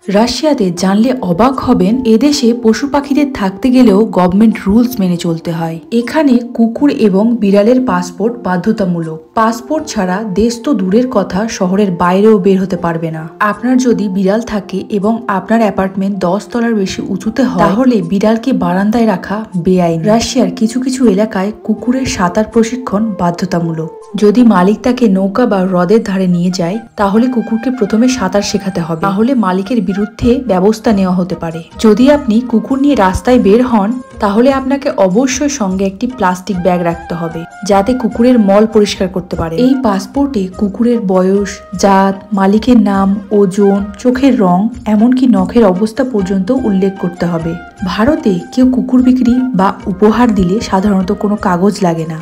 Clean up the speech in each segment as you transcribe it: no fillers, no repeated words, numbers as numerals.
রাশিয়াতে জানলে অবাক হবেন, এদেশে পশু পাখিদের থাকতে গেলেও গভর্নমেন্ট রুলস মেনে চলতে হয়। এখানে কুকুর এবং বিড়ালের পাসপোর্ট বাধ্যতামূলক। পাসপোর্ট ছাড়া দেশ তো দূরের কথা, শহরের বাইরেও বের হতে পারবে না। আপনার যদি বিড়াল থাকে এবং আপনার অ্যাপার্টমেন্ট 10 তলার বেশি উঁচুতে হয়, তাহলে বিড়ালকে বারান্দায় রাখা বেআইন। রাশিয়ার কিছু কিছু এলাকায় কুকুরের সাঁতার প্রশিক্ষণ বাধ্যতামূলক। যদি মালিক তাকে নৌকা বা হ্রদের ধারে নিয়ে যায়, তাহলে কুকুরকে প্রথমে সাঁতার শেখাতে হবে, তাহলে মালিকের বিরুদ্ধে ব্যবস্থা নেওয়া হতে পারে। যদি আপনি কুকুর নিয়ে রাস্তায় বের হন, তাহলে আপনাকে অবশ্যই সঙ্গে একটি প্লাস্টিক ব্যাগ রাখতে হবে, যাতে কুকুরের মল পরিষ্কার করতে পারে। এই পাসপোর্টে কুকুরের বয়স, জাত, মালিকের নাম, ওজন, চোখের রং, এমনকি নখের অবস্থা পর্যন্ত উল্লেখ করতে হবে। ভারতে কেউ কুকুর বিক্রি বা উপহার দিলে সাধারণত কোনো কাগজ লাগে না,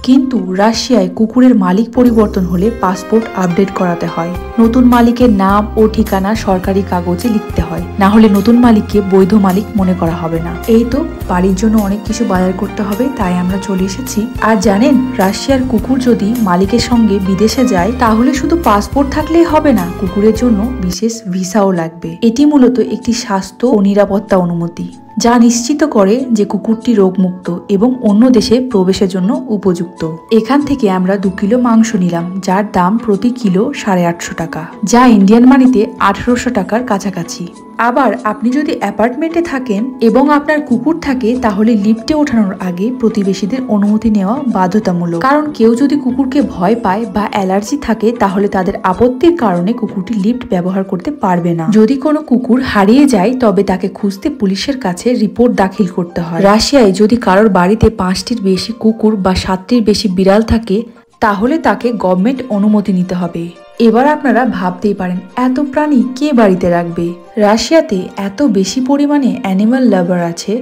কিন্তু রাশিয়ায় কুকুরের মালিক পরিবর্তন হলে পাসপোর্ট আপডেট করাতে হয়। নতুন মালিকের নাম ও ঠিকানা সরকারি কাগজে লিখতে হয়, না হলে নতুন মালিককে বৈধ মালিক মনে করা হবে না। এই তো বাড়ির জন্য অনেক কিছু বাজার করতে হবে, তাই আমরা চলে এসেছি। আর জানেন, রাশিয়ার কুকুর যদি মালিকের সঙ্গে বিদেশে যায়, তাহলে শুধু পাসপোর্ট থাকলেই হবে না, কুকুরের জন্য বিশেষ ভিসাও লাগবে। এটি মূলত একটি স্বাস্থ্য ও নিরাপত্তা অনুমতি, যা নিশ্চিত করে যে কুকুরটি রোগমুক্ত এবং অন্য দেশে প্রবেশের জন্য উপযুক্ত। এখান থেকে আমরা 2 কিলো মাংস নিলাম, যার দাম প্রতি কিলো 850 টাকা, যা ইন্ডিয়ান মানিতে 1800 টাকার কাছাকাছি। আবার আপনি যদি অ্যাপার্টমেন্টে থাকেন এবং আপনার কুকুর থাকে, তাহলে লিফটে ওঠানোর আগে প্রতিবেশীদের অনুমতি নেওয়া বাধ্যতামূলক, কারণ কেউ যদি কুকুরকে ভয় পায় বা অ্যালার্জি থাকে, তাহলে তাদের আপত্তির কারণে কুকুরটি লিফট ব্যবহার করতে পারবে না। যদি কোনো কুকুর হারিয়ে যায়, তবে তাকে খুঁজতে পুলিশের কাছে রিপোর্ট দাখিল করতে হয়। রাশিয়ায় যদি কারোর বাড়িতে 5টির বেশি কুকুর বা 7টির বেশি বিড়াল থাকে, তাহলে তাকে গভর্নমেন্ট অনুমতি নিতে হবে। এবার আপনারা ভাবতেই পারেন, এত প্রাণী কে বাড়িতে রাখবে? রাশিয়াতে এত বেশি পরিমাণে অ্যানিমাল লাভার আছে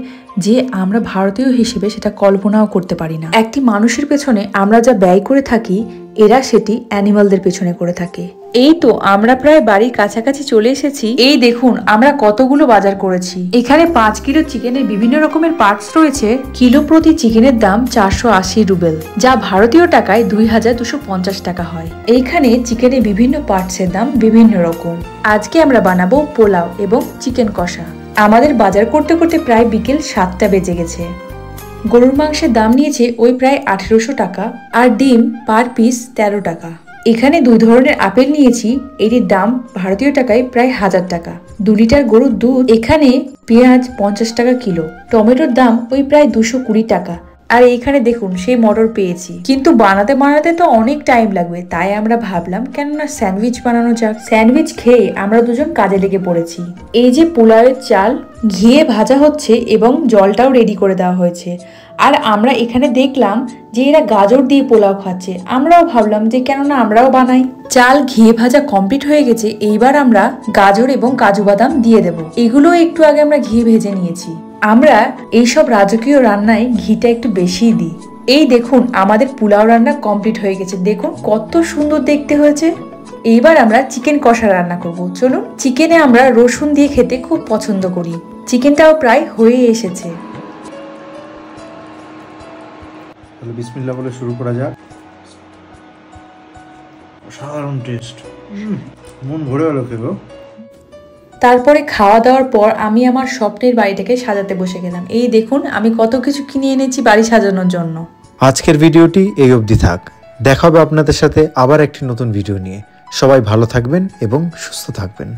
যে আমরা ভারতীয় হিসেবে সেটা কল্পনাও করতে পারি না। একটি মানুষের পেছনে আমরা যা ব্যয় করে থাকি, এরা সেটি অ্যানিমালদের পেছনে করে থাকে। এই তো আমরা প্রায় বাড়ির কাছাকাছি চলে এসেছি। এই দেখুন আমরা কতগুলো বাজার করেছি। এখানে 5 কিলো চিকেনের বিভিন্ন রকমের পার্টস রয়েছে। কিলো প্রতি চিকেনের দাম 480 রুবেল, যা ভারতীয় টাকায় 2250 টাকা হয়। এইখানে চিকেনের বিভিন্ন পার্টসের দাম বিভিন্ন রকম। আজকে আমরা বানাবো পোলাও এবং চিকেন কষা। আমাদের বাজার করতে করতে প্রায় বিকেল 7টা বেজে গেছে। গরুর মাংসের দাম নিয়েছে ওই প্রায় 1800 টাকা, আর ডিম পার পিস 13 টাকা। এখানে 2 ধরনের আপেল নিয়েছি, এটির দাম ভারতীয় টাকায় প্রায় 1000 টাকা। 2 লিটার গরুর দুধ। এখানে পেঁয়াজ 50 টাকা কিলো। টমেটোর দাম ওই প্রায় 220 টাকা। আর এইখানে দেখুন সেই মটর পেয়েছি, কিন্তু বানাতে তো অনেক টাইম লাগবে, তাই আমরা ভাবলাম কেননা স্যান্ডউইচ বানানো যাক। স্যান্ডউইচ খেয়ে আমরা দুজন কাজে লেগে পড়েছি। এই যে পোলাওয়ের চাল ঘিয়ে ভাজা হচ্ছে এবং জলটাও রেডি করে দেওয়া হয়েছে। আর আমরা এখানে দেখলাম যে এরা গাজর দিয়ে পোলাও খাচ্ছে। আমরাও ভাবলাম যে কেননা আমরাও বানাই। চাল ঘিয়ে ভাজা কমপ্লিট হয়ে গেছে, এইবার আমরা গাজর এবং কাজু বাদাম দিয়ে দেব। এগুলো একটু আগে আমরা ঘি ভেজে নিয়েছি। আমরা এইসব রাজকীয় রান্নায় ঘিটা একটু বেশিই দিই। এই দেখুন আমাদের পোলাও রান্না কমপ্লিট হয়ে গেছে, দেখুন কত সুন্দর দেখতে হয়েছে। এইবার আমরা চিকেন কষা রান্না করব। চলুন, চিকেনে আমরা রসুন দিয়ে খেতে খুব পছন্দ করি। চিকেনটাও প্রায় হয়ে এসেছে। তাহলে বিসমিল্লাহ বলে শুরু করা যাক। অসাধারণ টেস্ট, মন ভরে গেল খেলো। তারপরে খাওয়া দাওয়ার পর আমি আমার স্বপ্নের বাড়িটাকে সাজাতে বসে গেলাম। এই দেখুন আমি কত কিছু কিনে এনেছি বাড়ি সাজানোর জন্য। আজকের ভিডিওটি এই অবধি থাক। দেখা হবে আপনাদের সাথে আবার একটি নতুন ভিডিও নিয়ে। সবাই ভালো থাকবেন এবং সুস্থ থাকবেন।